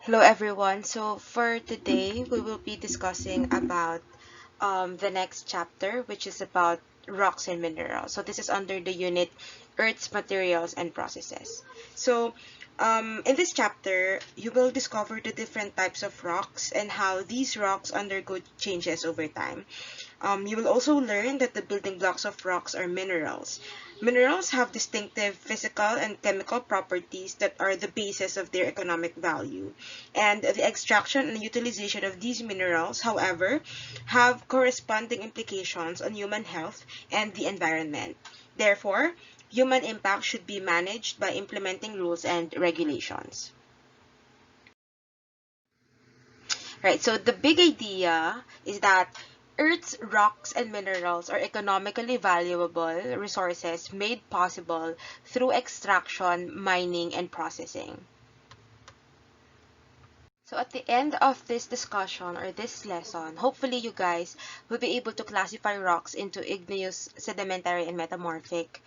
Hello everyone. So for today, we will be discussing about the next chapter, which is about rocks and minerals. So this is under the unit Earth's Materials and Processes. So in this chapter, you will discover the different types of rocks and how these rocks undergo changes over time. You will also learn that the building blocks of rocks are minerals. Minerals have distinctive physical and chemical properties that are the basis of their economic value. And the extraction and utilization of these minerals, however, have corresponding implications on human health and the environment. Therefore, human impact should be managed by implementing rules and regulations. Right, so the big idea is that Earth's rocks and minerals are economically valuable resources made possible through extraction, mining, and processing. So at the end of this discussion or this lesson, hopefully you guys will be able to classify rocks into igneous, sedimentary, and metamorphic,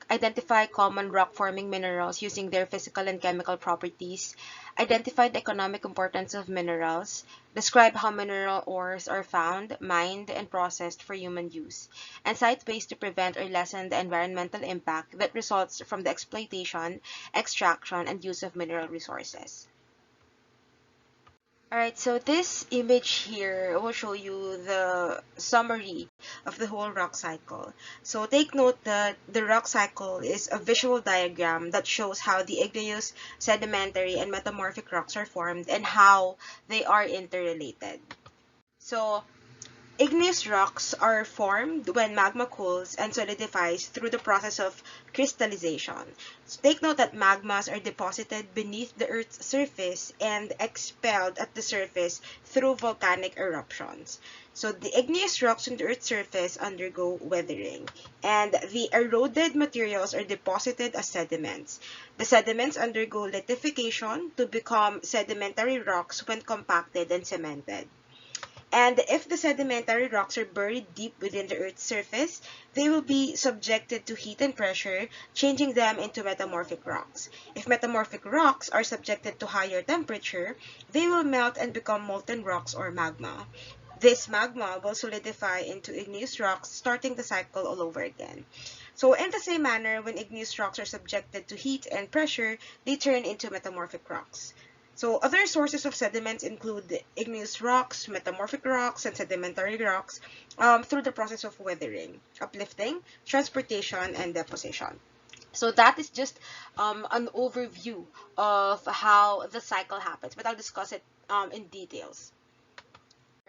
identify common rock-forming minerals using their physical and chemical properties, identify the economic importance of minerals, describe how mineral ores are found, mined, and processed for human use, and cite ways to prevent or lessen the environmental impact that results from the exploitation, extraction, and use of mineral resources. Alright, so this image here will show you the summary of the whole rock cycle. So take note that the rock cycle is a visual diagram that shows how the igneous, sedimentary, and metamorphic rocks are formed and how they are interrelated. So igneous rocks are formed when magma cools and solidifies through the process of crystallization. So take note that magmas are deposited beneath the Earth's surface and expelled at the surface through volcanic eruptions. So the igneous rocks on the Earth's surface undergo weathering, and the eroded materials are deposited as sediments. The sediments undergo lithification to become sedimentary rocks when compacted and cemented. And if the sedimentary rocks are buried deep within the Earth's surface, they will be subjected to heat and pressure, changing them into metamorphic rocks. If metamorphic rocks are subjected to higher temperature, they will melt and become molten rocks or magma. This magma will solidify into igneous rocks, starting the cycle all over again. So in the same manner, when igneous rocks are subjected to heat and pressure, they turn into metamorphic rocks. So other sources of sediments include igneous rocks, metamorphic rocks, and sedimentary rocks through the process of weathering, uplifting, transportation, and deposition. So that is just an overview of how the cycle happens, but I'll discuss it in details.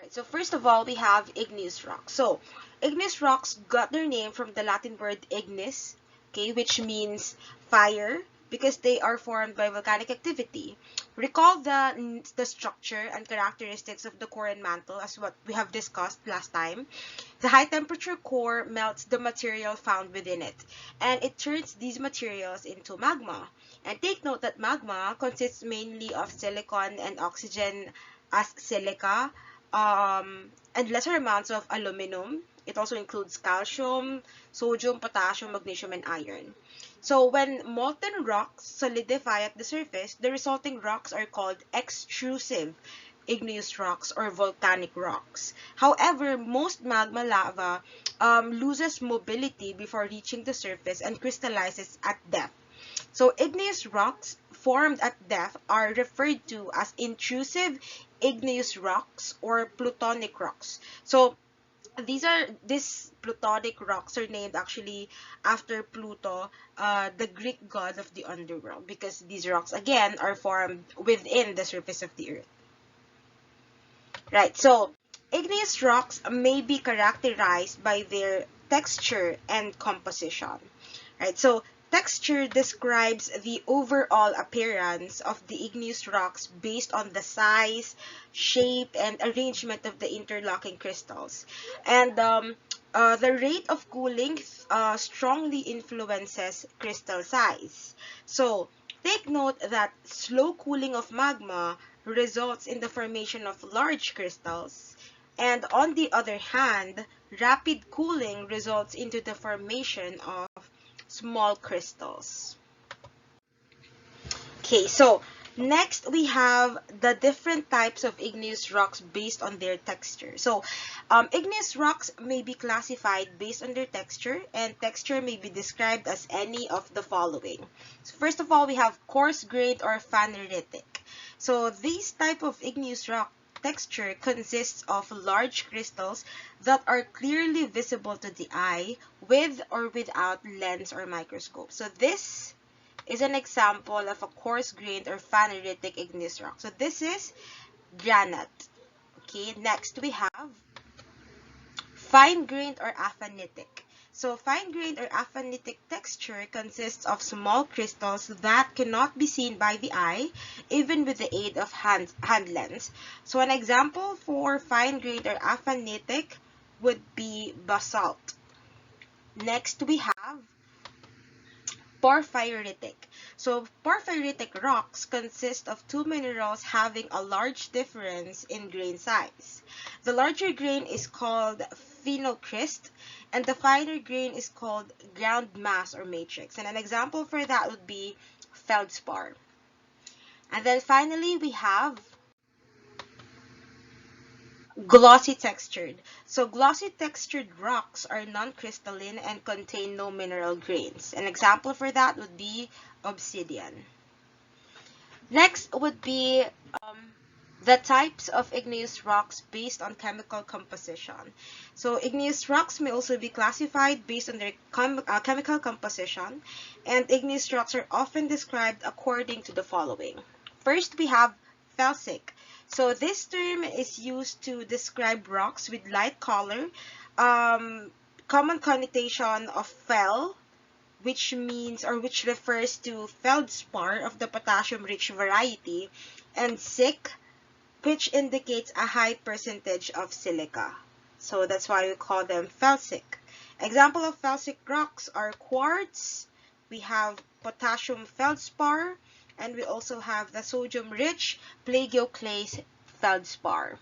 Right, so first of all, we have igneous rocks. So igneous rocks got their name from the Latin word ignis, okay, which means fire, because they are formed by volcanic activity. Recall the structure and characteristics of the core and mantle as what we have discussed last time. The high temperature core melts the material found within it, and it turns these materials into magma. And take note that magma consists mainly of silicon and oxygen as silica, and lesser amounts of aluminum. It also includes calcium, sodium, potassium, magnesium, and iron. So when molten rocks solidify at the surface, the resulting rocks are called extrusive igneous rocks or volcanic rocks. However, most magma lava loses mobility before reaching the surface and crystallizes at depth. So igneous rocks formed at depth are referred to as intrusive igneous rocks or plutonic rocks. So these plutonic rocks are named actually after Pluto, the Greek god of the underworld, because these rocks again are formed within the surface of the earth. Right. So igneous rocks may be characterized by their texture and composition. Right. So texture describes the overall appearance of the igneous rocks based on the size, shape, and arrangement of the interlocking crystals. And the rate of cooling strongly influences crystal size. So take note that slow cooling of magma results in the formation of large crystals, and on the other hand, rapid cooling results into the formation of small crystals. Okay, so Next, we have the different types of igneous rocks based on their texture. So, igneous rocks may be classified based on their texture, and texture may be described as any of the following. So, first of all, we have coarse-grained or phaneritic. So, this type of igneous rock texture consists of large crystals that are clearly visible to the eye with or without lens or microscope. So, this is an example of a coarse-grained or phaneritic igneous rock. So this is granite. Okay, next we have fine-grained or aphanitic. So fine-grained or aphanitic texture consists of small crystals that cannot be seen by the eye, even with the aid of hand lens. So an example for fine-grained or aphanitic would be basalt. Next we have porphyritic. So porphyritic rocks consist of two minerals having a large difference in grain size. The larger grain is called phenocryst, and the finer grain is called ground mass or matrix. And an example for that would be feldspar. And then finally, we have glossy textured. So glossy textured rocks are non-crystalline and contain no mineral grains. An example for that would be obsidian. Next would be the types of igneous rocks based on chemical composition. So igneous rocks may also be classified based on their chemical composition, and igneous rocks are often described according to the following. First, we have felsic. So this term is used to describe rocks with light color, common connotation of fel, which means or which refers to feldspar of the potassium-rich variety, and sic, which indicates a high percentage of silica. So that's why we call them felsic. Example of felsic rocks are quartz, we have potassium feldspar, and we also have the sodium-rich plagioclase feldspar.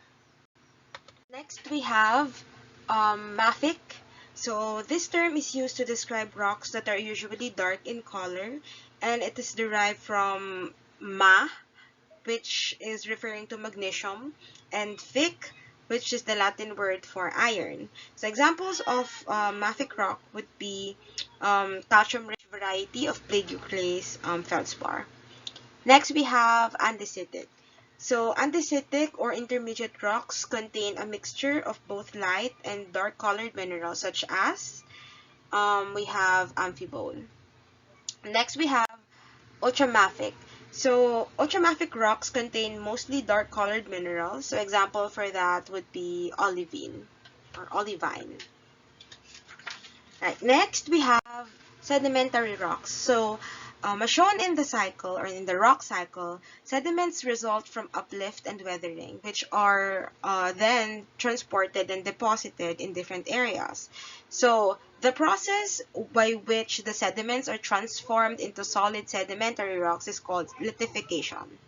Next, we have mafic. So this term is used to describe rocks that are usually dark in color, and it is derived from ma, which is referring to magnesium, and fic, which is the Latin word for iron. So examples of mafic rock would be calcium-rich variety of plagioclase feldspar. Next, we have andesitic. So andesitic or intermediate rocks contain a mixture of both light and dark colored minerals such as we have amphibole. Next, we have ultramafic. So ultramafic rocks contain mostly dark colored minerals. So example for that would be olivine or olivine. Right. Next, we have sedimentary rocks. So as shown in the cycle or in the rock cycle, sediments result from uplift and weathering, which are then transported and deposited in different areas. So the process by which the sediments are transformed into solid sedimentary rocks is called lithification.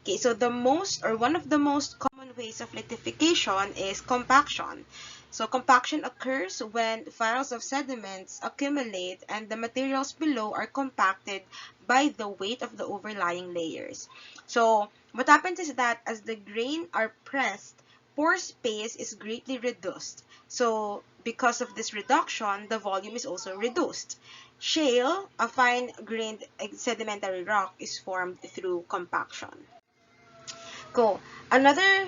Okay, so the most or one of the most common ways of lithification is compaction. So compaction occurs when piles of sediments accumulate and the materials below are compacted by the weight of the overlying layers. So what happens is that as the grain are pressed, pore space is greatly reduced. So because of this reduction, the volume is also reduced. Shale, a fine-grained sedimentary rock, is formed through compaction. Go. Another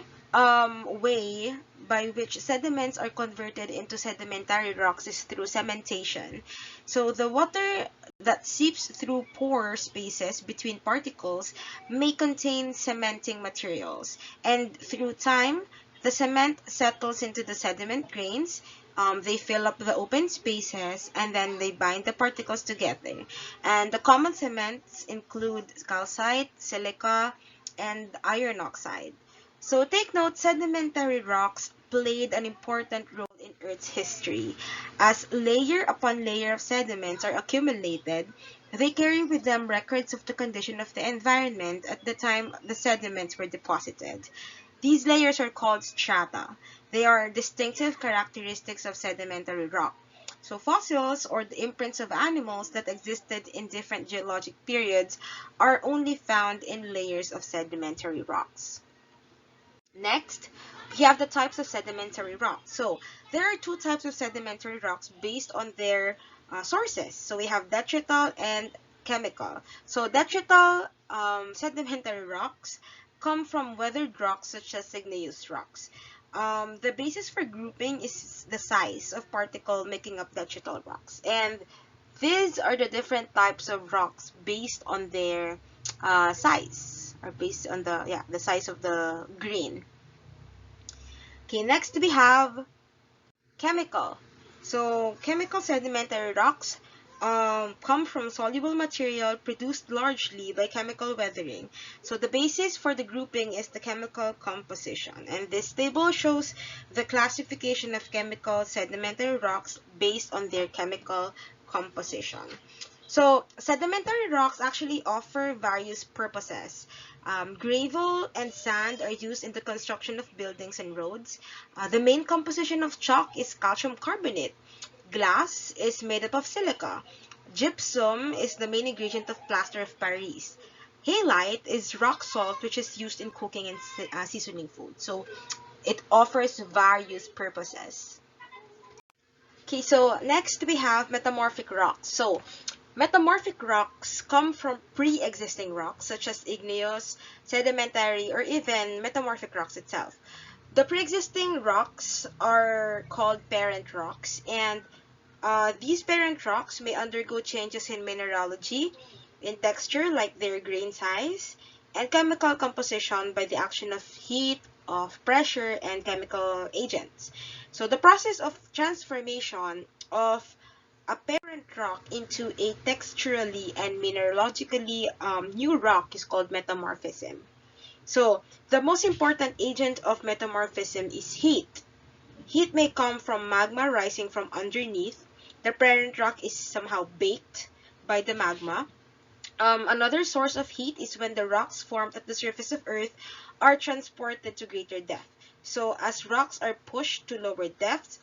way by which sediments are converted into sedimentary rocks is through cementation. So the water that seeps through pore spaces between particles may contain cementing materials, and through time, the cement settles into the sediment grains. They fill up the open spaces and then they bind the particles together. And the common cements include calcite, silica, and iron oxide. So take note, sedimentary rocks played an important role in Earth's history. As layer upon layer of sediments are accumulated, they carry with them records of the condition of the environment at the time the sediments were deposited. These layers are called strata. They are distinctive characteristics of sedimentary rock. So fossils, or the imprints of animals that existed in different geologic periods, are only found in layers of sedimentary rocks. Next, we have the types of sedimentary rocks. So there are two types of sedimentary rocks based on their sources. So we have detrital and chemical. So detrital sedimentary rocks come from weathered rocks such as igneous rocks. The basis for grouping is the size of particle making up detrital rocks. And these are the different types of rocks based on their size, or based on the size of the grain. Okay, next we have chemical. So chemical sedimentary rocks come from soluble material produced largely by chemical weathering. So the basis for the grouping is the chemical composition. And this table shows the classification of chemical sedimentary rocks based on their chemical composition. So sedimentary rocks actually offer various purposes. Gravel and sand are used in the construction of buildings and roads. The main composition of chalk is calcium carbonate. Glass is made up of silica. Gypsum is the main ingredient of plaster of Paris. Halite is rock salt, which is used in cooking and seasoning food. So it offers various purposes. Okay, so next we have metamorphic rocks. So metamorphic rocks come from pre-existing rocks such as igneous, sedimentary, or even metamorphic rocks itself. The pre-existing rocks are called parent rocks, and these parent rocks may undergo changes in mineralogy, in texture like their grain size, and chemical composition by the action of heat, of pressure, and chemical agents. So the process of transformation of a parent rock into a texturally and mineralogically new rock is called metamorphism. So the most important agent of metamorphism is heat. Heat may come from magma rising from underneath. The parent rock is somehow baked by the magma. Another source of heat is when the rocks formed at the surface of Earth are transported to greater depth. So as rocks are pushed to lower depths,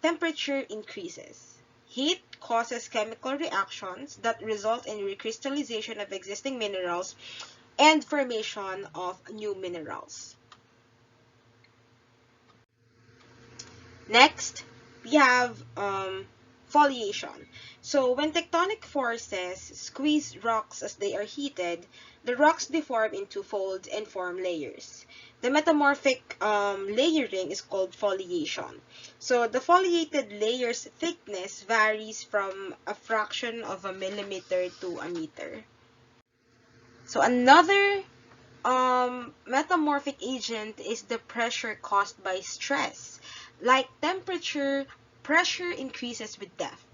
temperature increases. Heat causes chemical reactions that result in recrystallization of existing minerals and formation of new minerals. Next, we have foliation. So when tectonic forces squeeze rocks as they are heated, the rocks deform into folds and form layers. The metamorphic layering is called foliation. So the foliated layer's thickness varies from a fraction of a millimeter to a meter. So another metamorphic agent is the pressure caused by stress. Like temperature, pressure increases with depth.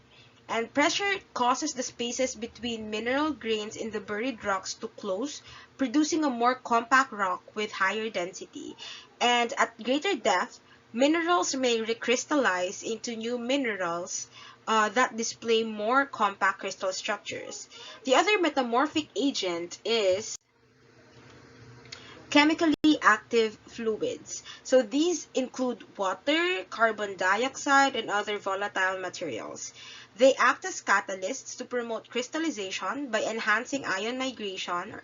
And pressure causes the spaces between mineral grains in the buried rocks to close, producing a more compact rock with higher density. And at greater depth, minerals may recrystallize into new minerals that display more compact crystal structures. The other metamorphic agent is chemically active fluids. So these include water, carbon dioxide, and other volatile materials. They act as catalysts to promote crystallization by enhancing ion migration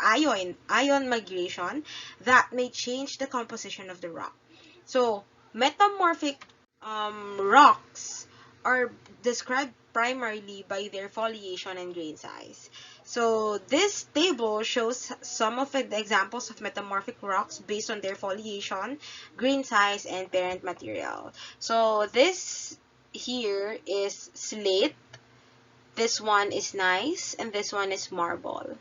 that may change the composition of the rock. So metamorphic rocks are described primarily by their foliation and grain size. So this table shows some of the examples of metamorphic rocks based on their foliation, grain size, and parent material. So this here is slate, this one is gneiss, and this one is marble.